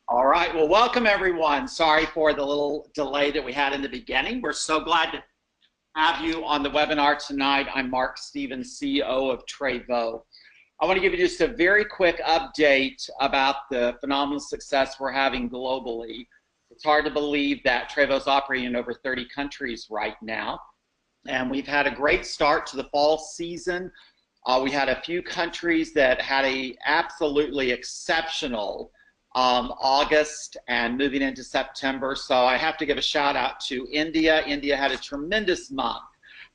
All right, well, welcome everyone. Sorry for the little delay that we had in the beginning. We're so glad to have you on the webinar tonight. I'm Mark Stevens, CEO of Trévo. I want to give you just a very quick update about the phenomenal success we're having globally. It's hard to believe that Trévo's operating in over 30 countries right now. And we've had a great start to the fall season. We had a few countries that had a absolutely exceptional August and moving into September. So I have to give a shout out to India. India had a tremendous month,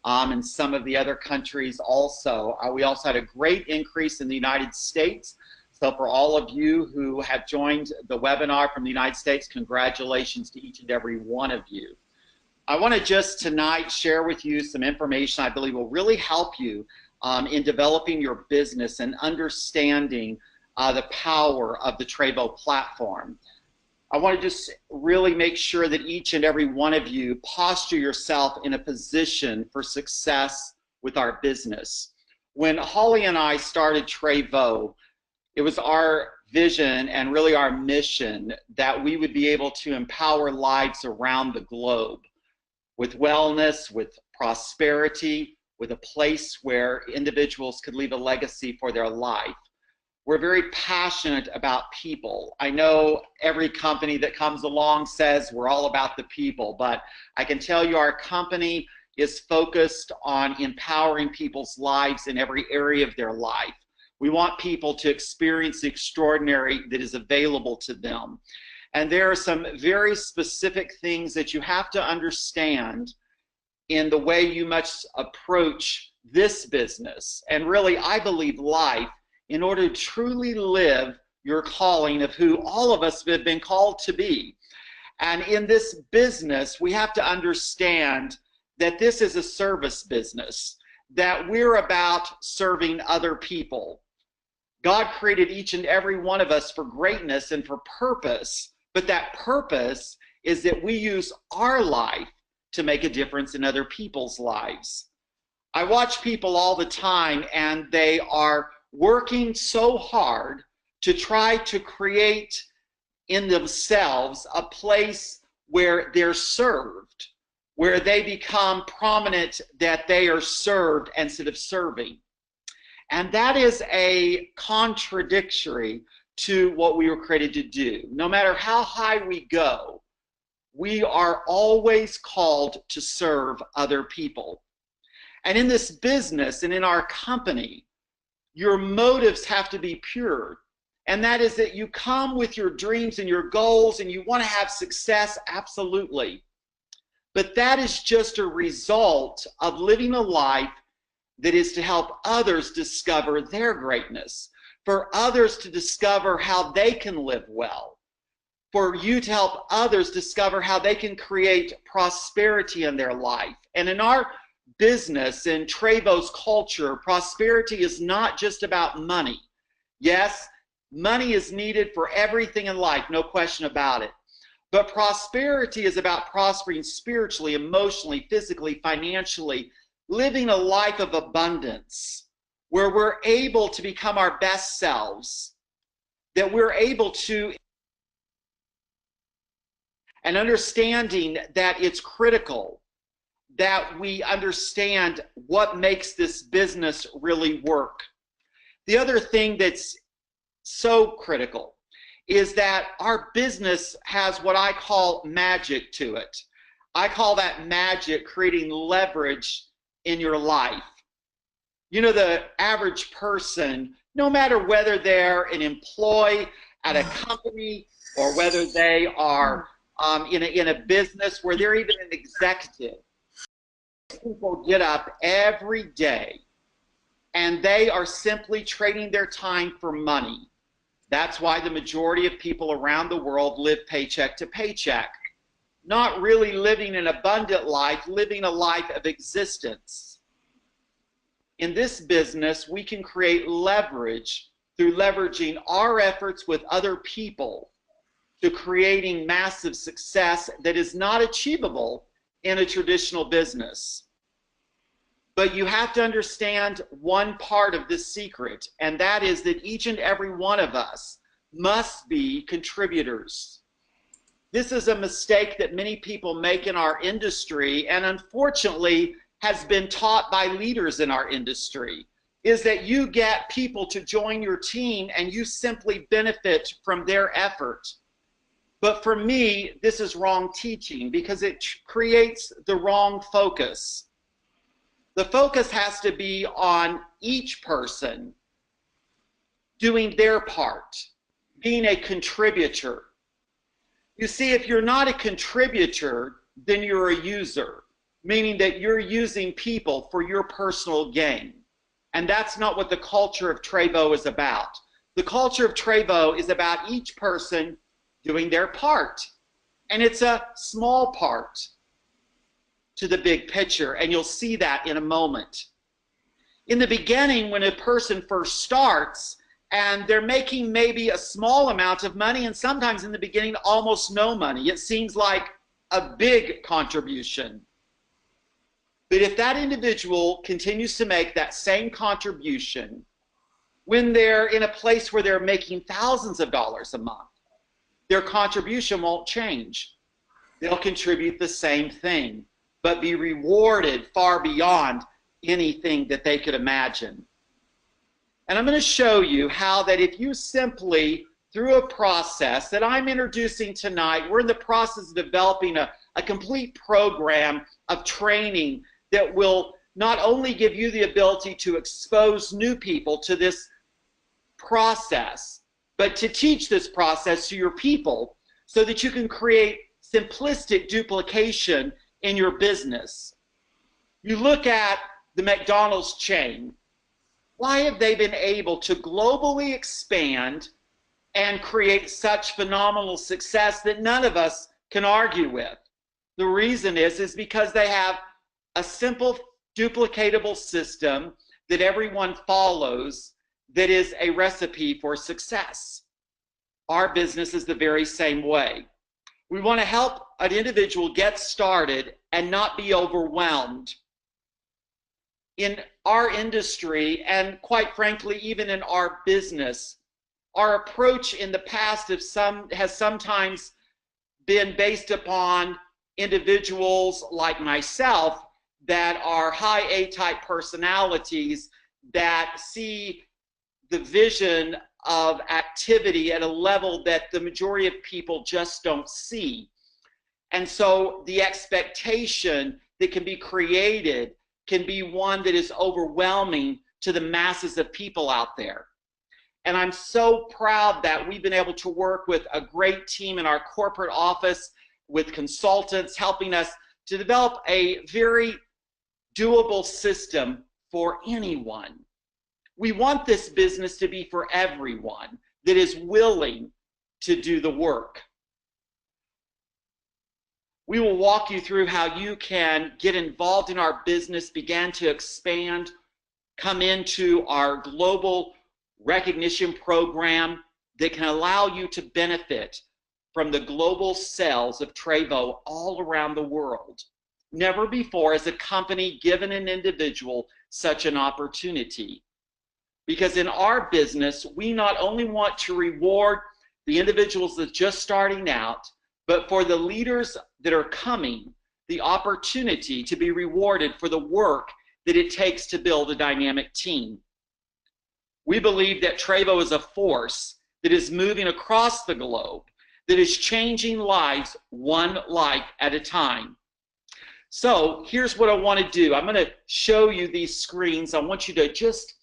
and some of the other countries also. We also had a great increase in the United States. So for all of you who have joined the webinar from the United States, congratulations to each and every one of you. I want to just tonight share with you some information I believe will really help you in developing your business and understanding the power of the Trévo platform. I want to just really make sure that each and every one of you posture yourself in a position for success with our business. When Holly and I started Trévo, it was our vision and really our mission that we would be able to empower lives around the globe with wellness, with prosperity, with a place where individuals could leave a legacy for their life. We're very passionate about people. I know every company that comes along says we're all about the people, but I can tell you our company is focused on empowering people's lives in every area of their life. We want people to experience the extraordinary that is available to them. And there are some very specific things that you have to understand in the way you must approach this business, and really, I believe, life, in order to truly live your calling of who all of us have been called to be. And in this business, we have to understand that this is a service business, that we're about serving other people. God created each and every one of us for greatness and for purpose, but that purpose is that we use our life to make a difference in other people's lives. I watch people all the time, and they are working so hard to try to create in themselves a place where they're served, where they become prominent that they are served instead of serving. And that is a contradictory to what we were created to do. No matter how high we go, we are always called to serve other people. And in this business and in our company, your motives have to be pure. And that is that you come with your dreams and your goals and you want to have success, absolutely. But that is just a result of living a life that is to help others discover their greatness, for others to discover how they can live well, for you to help others discover how they can create prosperity in their life. And in our business, in Trévo's culture, prosperity is not just about money. Yes, money is needed for everything in life, no question about it. But prosperity is about prospering spiritually, emotionally, physically, financially, living a life of abundance where we're able to become our best selves, that we're able to, and understanding that it's critical that we understand what makes this business really work. The other thing that's so critical is that our business has what I call magic to it. I call that magic creating leverage in your life. You know, the average person, no matter whether they're an employee at a company or whether they are in a business where they're even an executive, people get up every day and they are simply trading their time for money. That's why the majority of people around the world live paycheck to paycheck, not really living an abundant life, living a life of existence. In this business, we can create leverage through leveraging our efforts with other people to creating massive success that is not achievable in a traditional business. But you have to understand one part of this secret, and that is that each and every one of us must be contributors. This is a mistake that many people make in our industry, and unfortunately has been taught by leaders in our industry, is that you get people to join your team and you simply benefit from their effort. But for me, this is wrong teaching because it creates the wrong focus. The focus has to be on each person doing their part, being a contributor. You see, if you're not a contributor, then you're a user, meaning that you're using people for your personal gain. And that's not what the culture of Trévo is about. The culture of Trévo is about each person doing their part. And it's a small part to the big picture, and you'll see that in a moment. In the beginning, when a person first starts, and they're making maybe a small amount of money, and sometimes in the beginning almost no money, it seems like a big contribution. But if that individual continues to make that same contribution when they're in a place where they're making thousands of dollars a month, their contribution won't change. They'll contribute the same thing, but be rewarded far beyond anything that they could imagine. And I'm going to show you how that if you simply, through a process that I'm introducing tonight, we're in the process of developing a complete program of training that will not only give you the ability to expose new people to this process, but to teach this process to your people so that you can create simplistic duplication in your business. You look at the McDonald's chain. Why have they been able to globally expand and create such phenomenal success that none of us can argue with? The reason is because they have a simple duplicatable system that everyone follows that is a recipe for success. Our business is the very same way. We want to help an individual get started and not be overwhelmed. In our industry, and quite frankly, even in our business, our approach in the past has sometimes been based upon individuals like myself that are high A-type personalities that see the vision of activity at a level that the majority of people just don't see. And so the expectation that can be created can be one that is overwhelming to the masses of people out there. And I'm so proud that we've been able to work with a great team in our corporate office with consultants helping us to develop a very doable system for anyone. We want this business to be for everyone that is willing to do the work. We will walk you through how you can get involved in our business, begin to expand, come into our global recognition program that can allow you to benefit from the global sales of Trévo all around the world. Never before has a company given an individual such an opportunity. Because in our business, we not only want to reward the individuals that are just starting out, but for the leaders that are coming, the opportunity to be rewarded for the work that it takes to build a dynamic team. We believe that Trévo is a force that is moving across the globe, that is changing lives one life at a time. So here's what I want to do. I'm going to show you these screens. I want you to just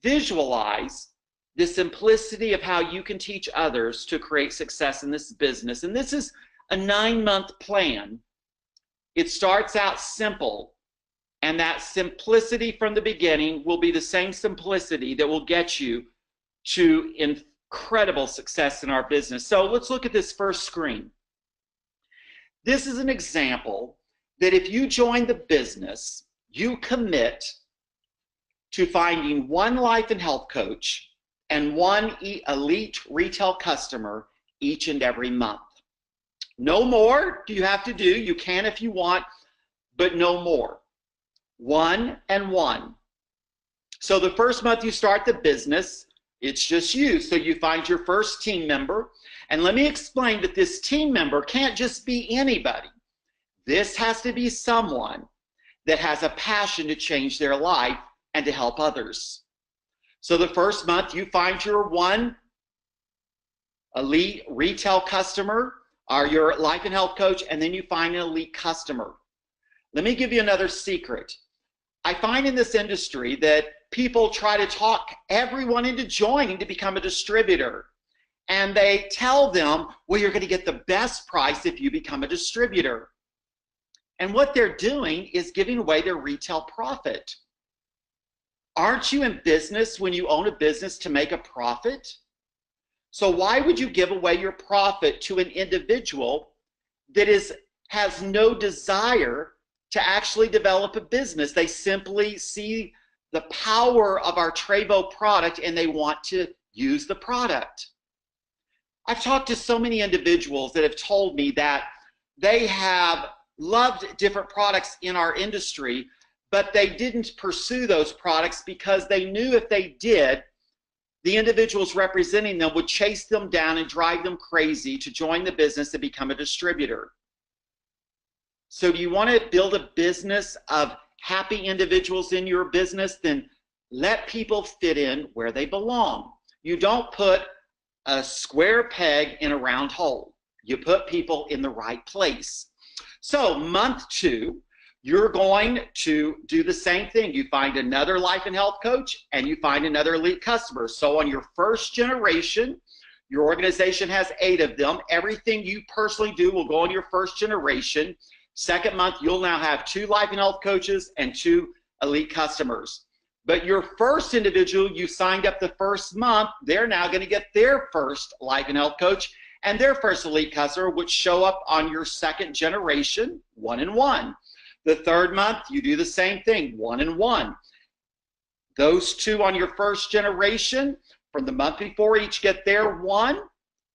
visualize the simplicity of how you can teach others to create success in this business. And this is a 9-month plan. It starts out simple, and that simplicity from the beginning will be the same simplicity that will get you to incredible success in our business. So let's look at this first screen. This is an example that if you join the business, you commit to finding one life and health coach and one elite retail customer each and every month. No more do you have to do. You can if you want, but no more. 1 and 1. So the first month you start the business, It's just you. So you find your first team member. And let me explain that this team member can't just be anybody. This has to be someone that has a passion to change their life and to help others. So the first month you find your one elite retail customer or your life and health coach, and then you find an elite customer. Let me give you another secret. I find in this industry that people try to talk everyone into joining to become a distributor. And they tell them, well, you're going to get the best price if you become a distributor. And what they're doing is giving away their retail profit. Aren't you in business when you own a business to make a profit? So why would you give away your profit to an individual that has no desire to actually develop a business? They simply see the power of our Trévo product and they want to use the product. I've talked to so many individuals that have told me that they have loved different products in our industry, but they didn't pursue those products because they knew if they did, the individuals representing them would chase them down and drive them crazy to join the business and become a distributor. So do you want to build a business of happy individuals in your business? Then let people fit in where they belong. You don't put a square peg in a round hole. You put people in the right place. So month 2, you're going to do the same thing. You find another life and health coach and you find another elite customer. So on your first generation, your organization has 8 of them. Everything you personally do will go on your first generation. Second month, you'll now have 2 life and health coaches and 2 elite customers. But your first individual you signed up the first month, they're now going to get their first life and health coach and their first elite customer, which show up on your second generation, 1 and 1. The third month, you do the same thing, 1 and 1. Those 2 on your first generation from the month before each get their 1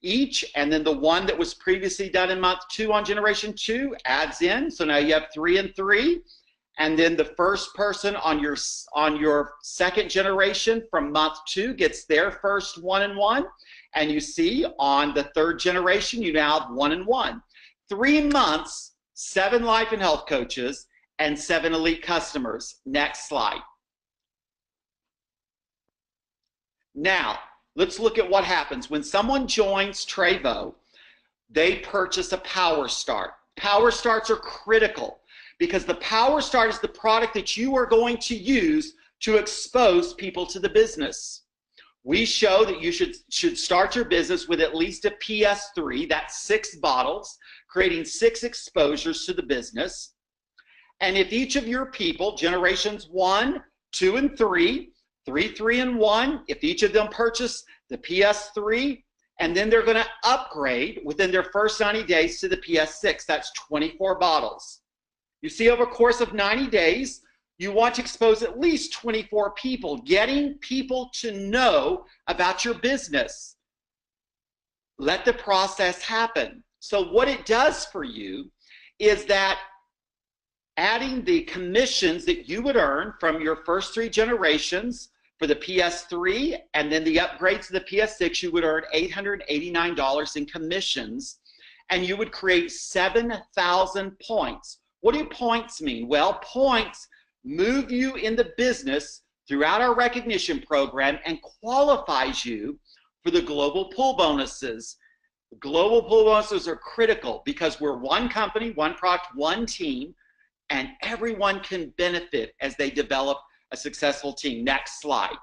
each, and then the 1 that was previously done in month 2 on generation 2 adds in. So now you have 3 and 3. And then the first person on your second generation from month 2 gets their first 1 and 1. And you see on the third generation, you now have 1 and 1. 3 months, 7 life and health coaches, and 7 elite customers. Next slide. Now, let's look at what happens. When someone joins Trévo, they purchase a Power Start. Power Starts are critical because the Power Start is the product that you are going to use to expose people to the business. We show that you should start your business with at least a PS3, that's 6 bottles, creating 6 exposures to the business. And if each of your people, generations 1, 2, and 3, 3, and 1, if each of them purchase the PS3, and then they're going to upgrade within their first 90 days to the PS6, that's 24 bottles. You see, over a course of 90 days, you want to expose at least 24 people, getting people to know about your business. Let the process happen. So what it does for you is that adding the commissions that you would earn from your first 3 generations for the PS3 and then the upgrades to the PS6, you would earn $889 in commissions, and you would create 7,000 points. What do points mean? Well, points move you in the business throughout our recognition program and qualifies you for the global pool bonuses. Global pool bonuses are critical because we're one company, one product, one team, and everyone can benefit as they develop a successful team. Next slide.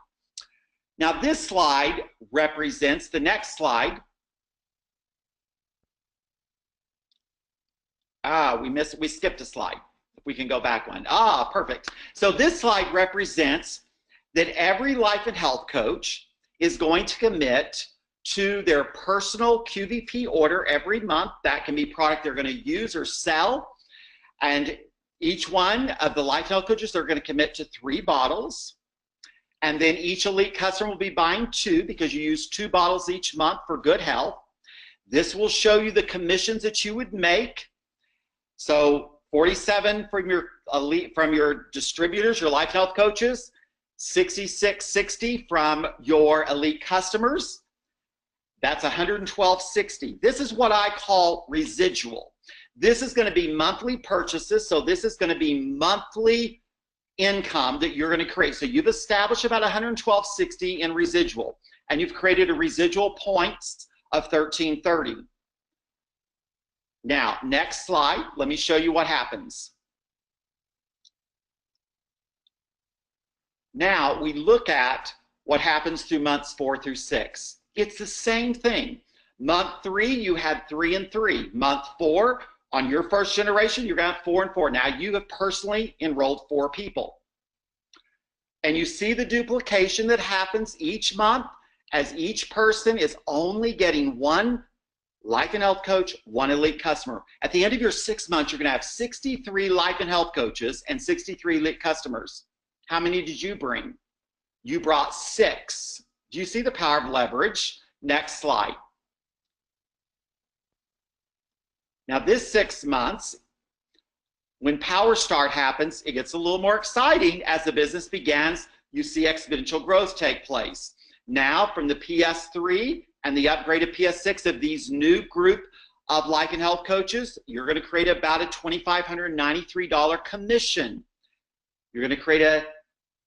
Now this slide represents the next slide. We skipped a slide. If we can go back one. Perfect. So this slide represents that every life and health coach is going to commit to their personal QVP order every month. That can be product they're going to use or sell. And each one of the life and health coaches are going to commit to 3 bottles. And then each elite customer will be buying 2 because you use 2 bottles each month for good health. This will show you the commissions that you would make. So 47 from your elite, from your distributors, your life and health coaches, 6660 from your elite customers. That's 11260. This is what I call residual. This is going to be monthly purchases, so this is going to be monthly income that you're going to create. So you've established about 11260 in residual, and you've created a residual points of 1330. Now, next slide, let me show you what happens. Now we look at what happens through months 4 through 6. It's the same thing. Month 3, you had 3 and 3. Month 4, on your first generation, you're going to have 4 and 4. Now you have personally enrolled 4 people. And you see the duplication that happens each month as each person is only getting one life and health coach, one elite customer. At the end of your 6 months, you're going to have 63 life and health coaches and 63 elite customers. How many did you bring? You brought 6. Do you see the power of leverage? Next slide. Now this 6 months, when Power Start happens, it gets a little more exciting as the business begins. You see exponential growth take place. Now from the PS3 and the upgraded PS6 of these new group of life and health coaches, you're going to create about a $2,593 commission. You're going to create a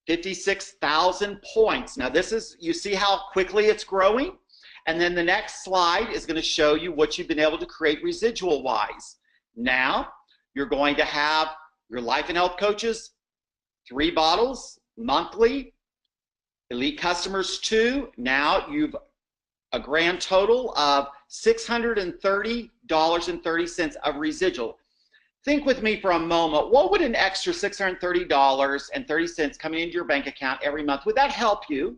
56,000 points. Now this is, you see how quickly it's growing? And then the next slide is going to show you what you've been able to create residual wise. Now you're going to have your life and health coaches, 3 bottles monthly, elite customers 2. Now you've a grand total of $630.30 of residual. Think with me for a moment, what would an extra $630.30 coming into your bank account every month, would that help you?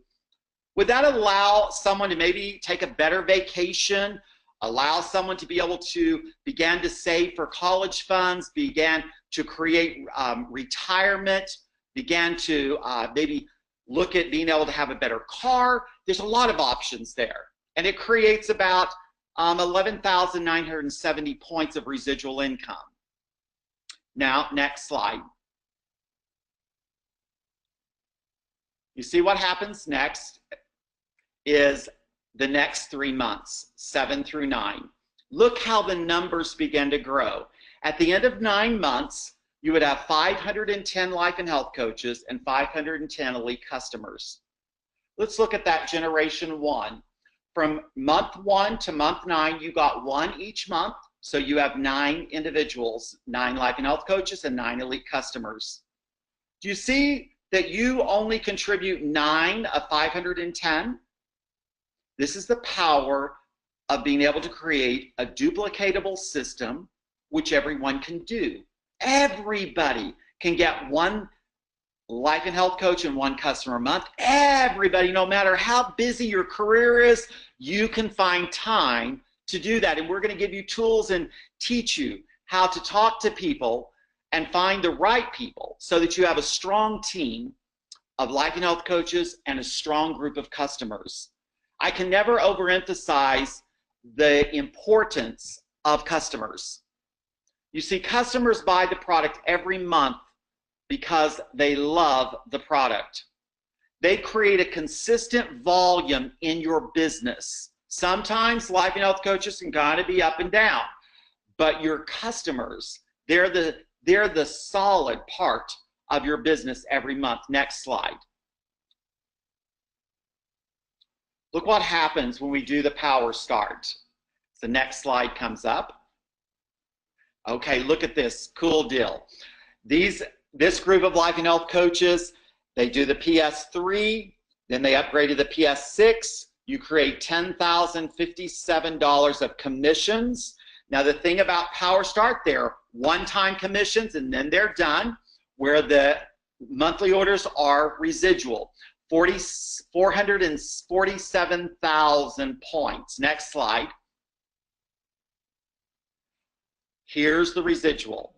Would that allow someone to maybe take a better vacation, allow someone to be able to begin to save for college funds, begin to create retirement, begin to maybe look at being able to have a better car? There's a lot of options there. And it creates about 11,970 points of residual income. Now, next slide. You see what happens next is the next 3 months, 7 through 9. Look how the numbers begin to grow. At the end of 9 months, you would have 510 life and health coaches and 510 elite customers. Let's look at that generation 1. From month 1 to month 9, you got 1 each month. So you have 9 individuals, 9 life and health coaches and 9 elite customers. Do you see that you only contribute 9 of 510? This is the power of being able to create a duplicatable system, which everyone can do. Everybody can get 1 life and health coach and 1 customer a month. Everybody, no matter how busy your career is, you can find time to do that. And we're going to give you tools and teach you how to talk to people and find the right people so that you have a strong team of life and health coaches and a strong group of customers. I can never overemphasize the importance of customers. You see, customers buy the product every month because they love the product. They create a consistent volume in your business. Sometimes life and health coaches can kind of be up and down, but your customers, they're the solid part of your business every month. Next slide. Look what happens when we do the Power Start. The next slide comes up. Okay, look at this cool deal. This group of life and health coaches, they do the PS3, then they upgraded the PS6. You create $10,057 of commissions. Now the thing about Power Start, they're one-time commissions and then they're done, where the monthly orders are residual. 447,000 points. Next slide. Here's the residual.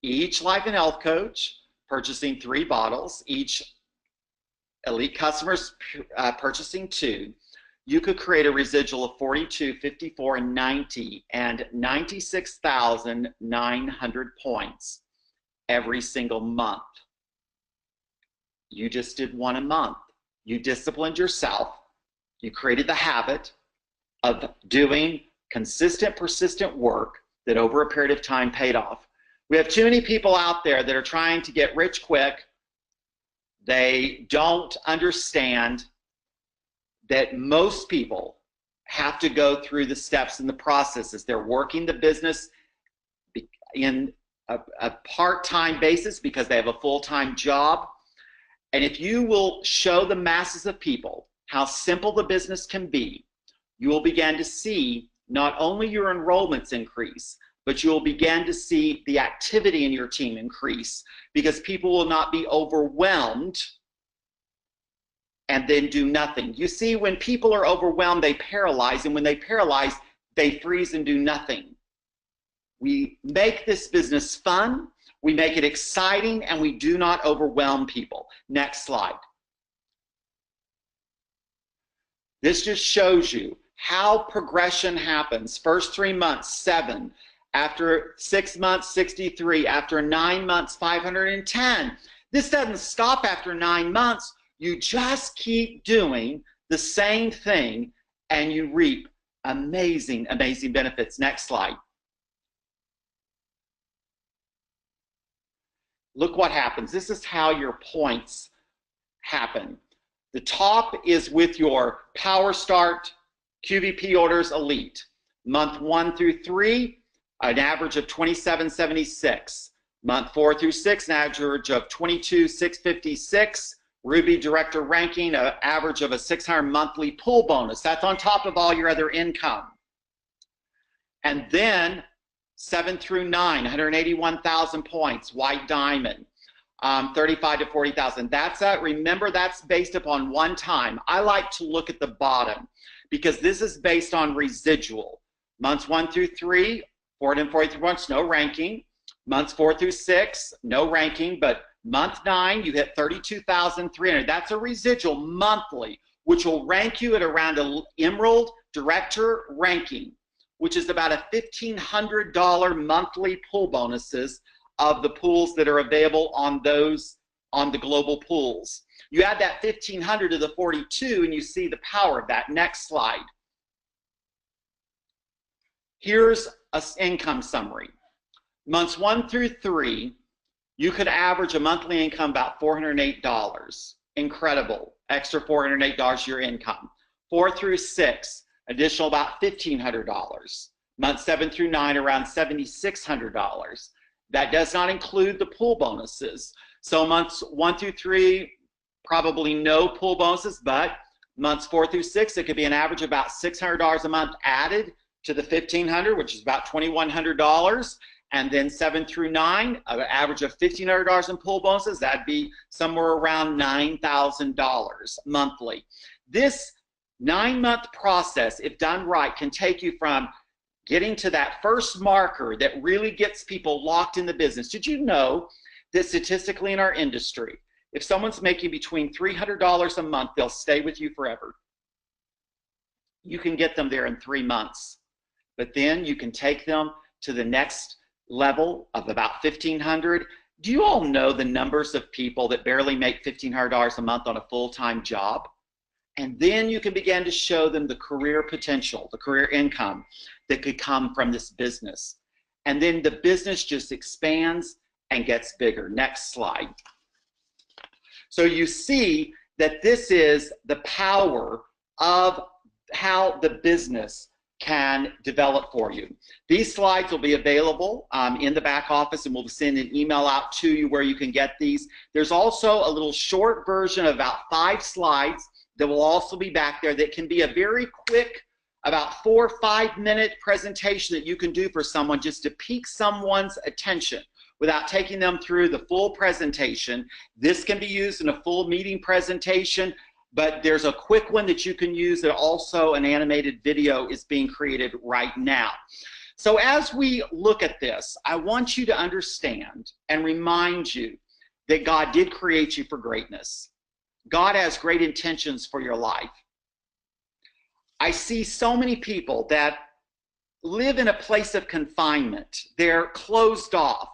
Each life and health coach purchasing 3 bottles, each elite customers purchasing 2, you could create a residual of 42, 54, and 90, and 96,900 points every single month. You just did one a month. You disciplined yourself. You created the habit of doing consistent, persistent work that over a period of time paid off. We have too many people out there that are trying to get rich quick. They don't understand that most people have to go through the steps and the processes. They're working the business in a part-time basis because they have a full-time job. And if you will show the masses of people how simple the business can be, you will begin to see not only your enrollments increase, but you will begin to see the activity in your team increase, because people will not be overwhelmed and then do nothing. You see, when people are overwhelmed, they paralyze, and when they paralyze, they freeze and do nothing. We make this business fun, we make it exciting, and we do not overwhelm people. Next slide. This just shows you how progression happens. First 3 months, 7. After 6 months, 63. After 9 months, 510. This doesn't stop after 9 months. You just keep doing the same thing and you reap amazing, amazing benefits. Next slide. Look what happens. This is how your points happen. The top is with your Power Start QVP Orders Elite. Month 1 through 3, an average of 2776. Month 4 through 6, an average of 22656. Ruby Director ranking, an average of a 600 monthly pool bonus. That's on top of all your other income. And then 7 through 9, 181,000 points, White Diamond, 35 to 40,000. That's remember, that's based upon one time. I like to look at the bottom because this is based on residual. Months 1 through 3, 443 points, no ranking. Months 4 through 6, no ranking, but month 9, you hit 32,300. That's a residual monthly, which will rank you at around an Emerald Director ranking, which is about a $1,500 monthly pool bonuses of the pools that are available on the global pools. You add that 1,500 to the 42 and you see the power of that. Next slide. Here's an income summary. Months 1 through 3, you could average a monthly income about $408. Incredible. Extra $408 your income. 4 through 6, additional about $1,500. Months 7 through 9, around $7,600. That does not include the pool bonuses. So months 1 through 3, probably no pool bonuses, but months 4 through 6, it could be an average of about $600 a month added to the $1,500, which is about $2,100. And then 7 through 9, an average of $1,500 in pool bonuses, that'd be somewhere around $9,000 monthly. This 9-month process, if done right, can take you from getting to that first marker that really gets people locked in the business. Did you know that statistically in our industry, if someone's making between $300 a month, they'll stay with you forever? You can get them there in 3 months, but then you can take them to the next level of about $1,500. Do you all know the numbers of people that barely make $1,500 a month on a full-time job? And then you can begin to show them the career potential, the career income that could come from this business. And then the business just expands and gets bigger. Next slide. So you see that this is the power of how the business can develop for you. These slides will be available in the back office, and we'll send an email out to you where you can get these. There's also a little short version of about 5 slides that will also be back there that can be a very quick, about 4 or 5 minute presentation that you can do for someone just to pique someone's attention without taking them through the full presentation. This can be used in a full meeting presentation, but there's a quick one that you can use that also an animated video is being created right now. So as we look at this, I want you to understand and remind you that God did create you for greatness. God has great intentions for your life. I see so many people that live in a place of confinement. They're closed off.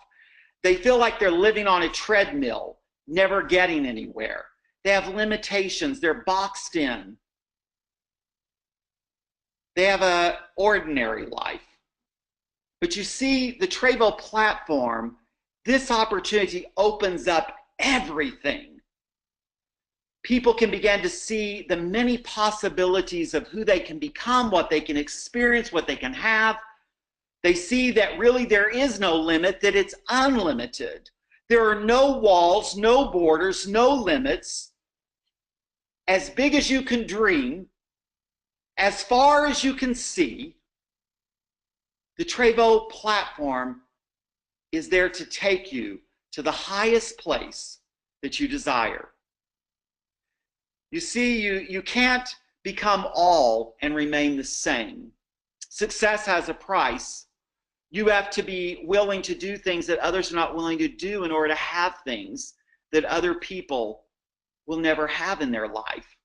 They feel like they're living on a treadmill never getting anywhere. They have limitations. They're boxed in. They have an ordinary life. But you see, the Trévo platform, this opportunity opens up everything. People can begin to see the many possibilities of who they can become, what they can experience, what they can have. They see that really there is no limit, that it's unlimited. There are no walls, no borders, no limits. As big as you can dream, as far as you can see, the Trévo platform is there to take you to the highest place that you desire. You see, you can't become all and remain the same. Success has a price. You have to be willing to do things that others are not willing to do in order to have things that other people will never have in their life.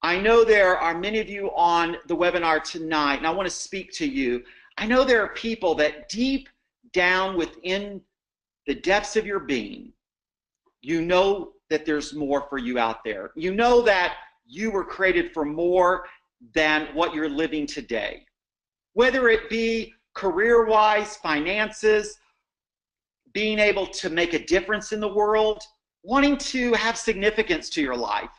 I know there are many of you on the webinar tonight, and I want to speak to you. I know there are people that deep down within the depths of your being, you know that there's more for you out there. You know that you were created for more than what you're living today. Whether it be career-wise, finances, being able to make a difference in the world, wanting to have significance to your life.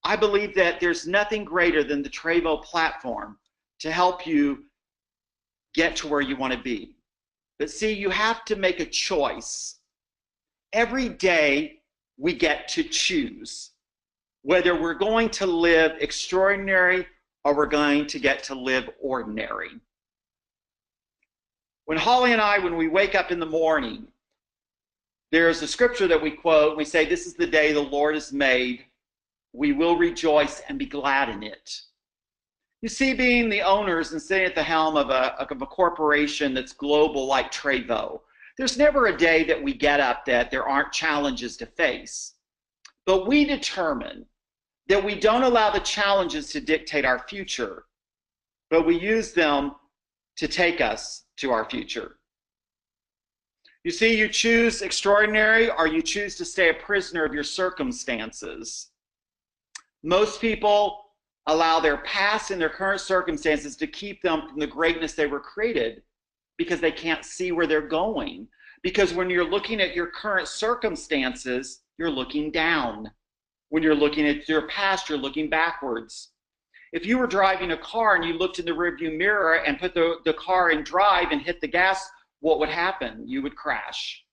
I believe that there's nothing greater than the Trévo platform to help you get to where you want to be. But see, you have to make a choice. Every day we get to choose whether we're going to live extraordinary or we're going to get to live ordinary. When Holly and I, when we wake up in the morning, there's a scripture that we quote. We say, "This is the day the Lord has made. We will rejoice and be glad in it." You see, being the owners and sitting at the helm of a corporation that's global like Trévo, there's never a day that we get up that there aren't challenges to face. But we determine that we don't allow the challenges to dictate our future, but we use them to take us to our future. You see, you choose extraordinary or you choose to stay a prisoner of your circumstances. Most people allow their past and their current circumstances to keep them from the greatness they were created because they can't see where they're going. Because when you're looking at your current circumstances, you're looking down. When you're looking at your past, you're looking backwards. If you were driving a car and you looked in the rearview mirror and put the car in drive and hit the gas, what would happen? You would crash.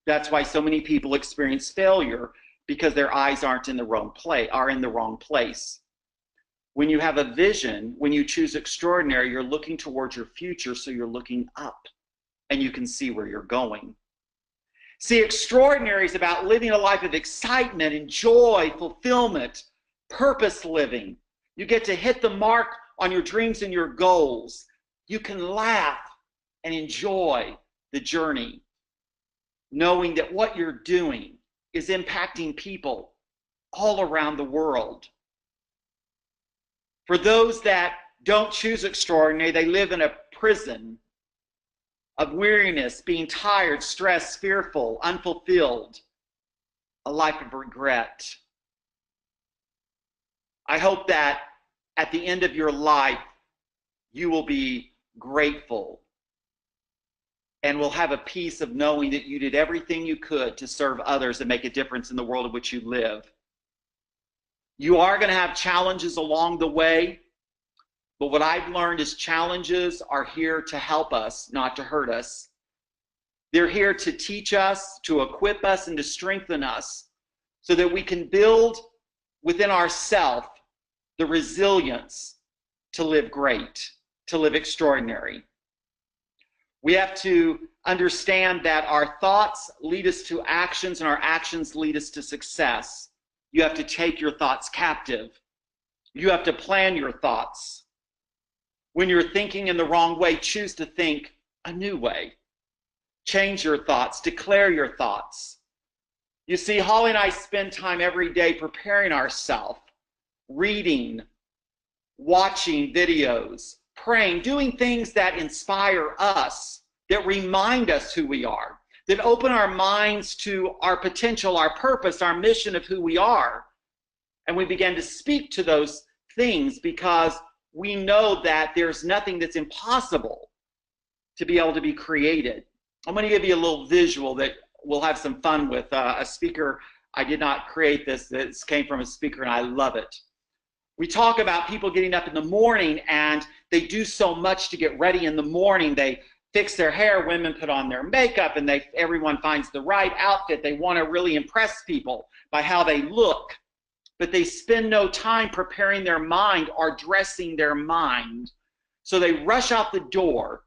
That's why so many people experience failure, because their eyes aren't in the wrong place. When you have a vision, when you choose extraordinary, you're looking towards your future, so you're looking up and you can see where you're going. See, extraordinary is about living a life of excitement and joy, fulfillment, purpose living. You get to hit the mark on your dreams and your goals. You can laugh and enjoy the journey, knowing that what you're doing is impacting people all around the world. For those that don't choose extraordinary, they live in a prison of weariness, being tired, stressed, fearful, unfulfilled, a life of regret. I hope that at the end of your life, you will be grateful and will have a peace of knowing that you did everything you could to serve others and make a difference in the world in which you live. You are going to have challenges along the way, but what I've learned is challenges are here to help us, not to hurt us. They're here to teach us, to equip us, and to strengthen us so that we can build within ourselves the resilience to live great, to live extraordinary. We have to understand that our thoughts lead us to actions and our actions lead us to success. You have to take your thoughts captive. You have to plan your thoughts. When you're thinking in the wrong way, choose to think a new way. Change your thoughts, declare your thoughts. You see, Holly and I spend time every day preparing ourselves, reading, watching videos, praying, doing things that inspire us, that remind us who we are, that open our minds to our potential, our purpose, our mission of who we are. And we begin to speak to those things because we know that there's nothing that's impossible to be able to be created. I'm going to give you a little visual that we'll have some fun with. A speaker, I did not create this. This came from a speaker, and I love it. We talk about people getting up in the morning, and they do so much to get ready in the morning. They fix their hair, women put on their makeup, and everyone finds the right outfit. They want to really impress people by how they look, but they spend no time preparing their mind or dressing their mind. So they rush out the door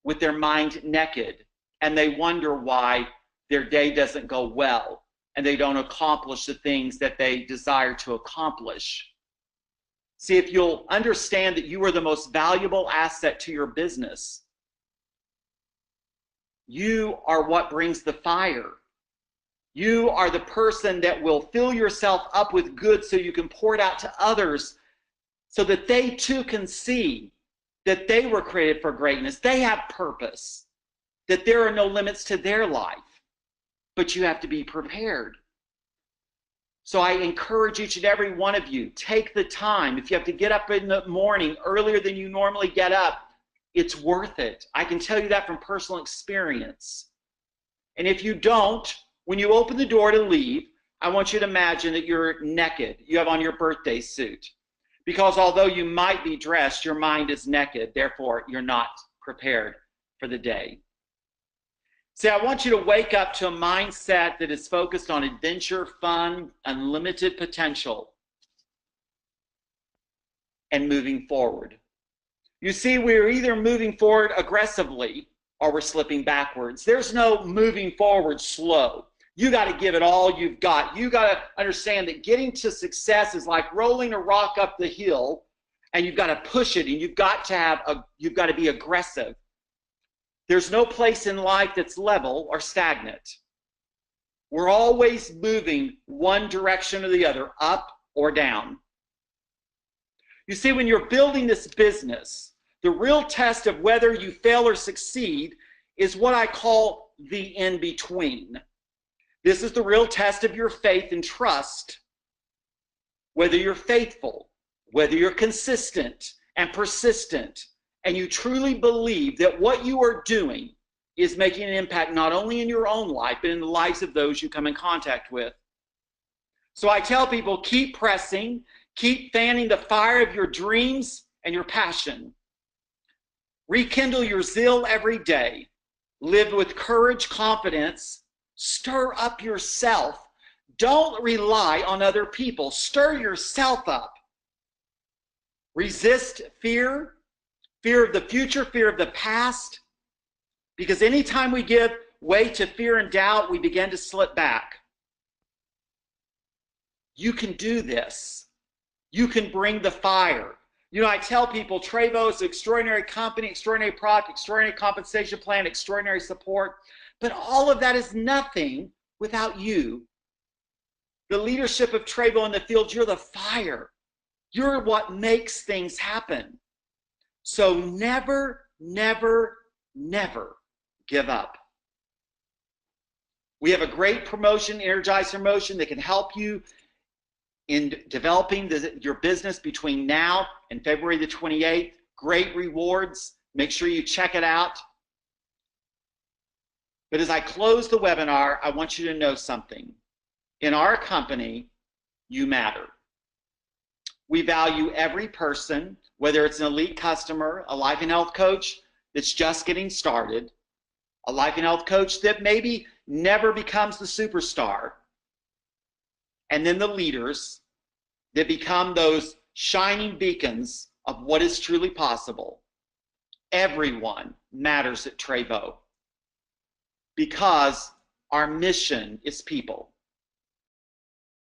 with their mind naked, and they wonder why their day doesn't go well and they don't accomplish the things that they desire to accomplish. See, if you'll understand that you are the most valuable asset to your business, you are what brings the fire. You are the person that will fill yourself up with good so you can pour it out to others so that they too can see that they were created for greatness. They have purpose, that there are no limits to their life, but you have to be prepared. So I encourage each and every one of you, take the time. If you have to get up in the morning earlier than you normally get up, it's worth it. I can tell you that from personal experience. And if you don't, when you open the door to leave, I want you to imagine that you're naked. You have on your birthday suit. Because although you might be dressed, your mind is naked. Therefore, you're not prepared for the day. See, I want you to wake up to a mindset that is focused on adventure, fun, unlimited potential, and moving forward. You see, we're either moving forward aggressively or we're slipping backwards. There's no moving forward slow. You got to give it all you've got. You got to understand that getting to success is like rolling a rock up the hill, and you've got to push it, and you've got to be aggressive. There's no place in life that's level or stagnant. We're always moving one direction or the other, up or down. You see, when you're building this business, the real test of whether you fail or succeed is what I call the in-between. This is the real test of your faith and trust, whether you're faithful, whether you're consistent and persistent, and you truly believe that what you are doing is making an impact not only in your own life, but in the lives of those you come in contact with. So I tell people, keep pressing, keep fanning the fire of your dreams and your passion. Rekindle your zeal every day. Live with courage, confidence. Stir up yourself. Don't rely on other people. Stir yourself up. Resist fear, fear of the future, fear of the past, because anytime we give way to fear and doubt, we begin to slip back. You can do this. You can bring the fire. You know, I tell people Trévo is an extraordinary company, extraordinary product, extraordinary compensation plan, extraordinary support, but all of that is nothing without you. The leadership of Trévo in the field, you're the fire. You're what makes things happen. So never, never, never give up. We have a great promotion, Energizer Motion, that can help you in developing your business between now and February the 28th. Great rewards. Make sure you check it out. But as I close the webinar, I want you to know something. In our company, you matter. We value every person, whether it's an elite customer, a life and health coach that's just getting started, a life and health coach that maybe never becomes the superstar, and then the leaders that become those shining beacons of what is truly possible. Everyone matters at Trévo because our mission is people.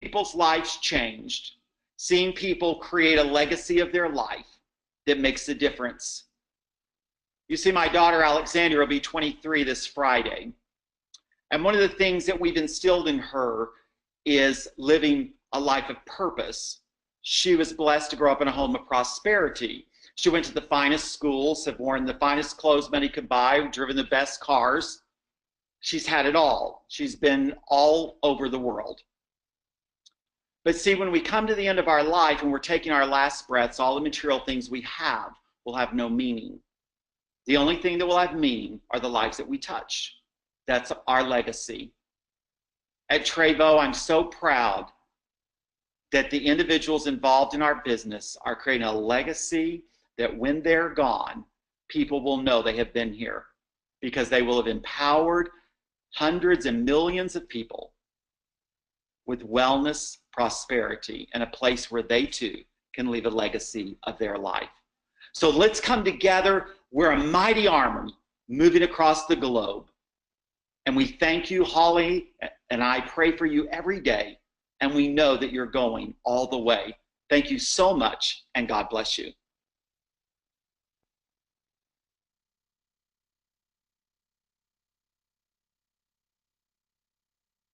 People's lives changed. Seeing people create a legacy of their life that makes a difference. You see, my daughter Alexandra will be 23 this Friday. And one of the things that we've instilled in her is living a life of purpose. She was blessed to grow up in a home of prosperity. She went to the finest schools, have worn the finest clothes money could buy, driven the best cars. She's had it all. She's been all over the world. But see, when we come to the end of our life and we're taking our last breaths, all the material things we have will have no meaning. The only thing that will have meaning are the lives that we touch. That's our legacy. At Trévo, I'm so proud that the individuals involved in our business are creating a legacy that when they're gone, people will know they have been here because they will have empowered hundreds and millions of people with wellness, prosperity, and a place where they too can leave a legacy of their life. So let's come together. We're a mighty army moving across the globe. And we thank you, Holly, and I pray for you every day. And we know that you're going all the way. Thank you so much, and God bless you.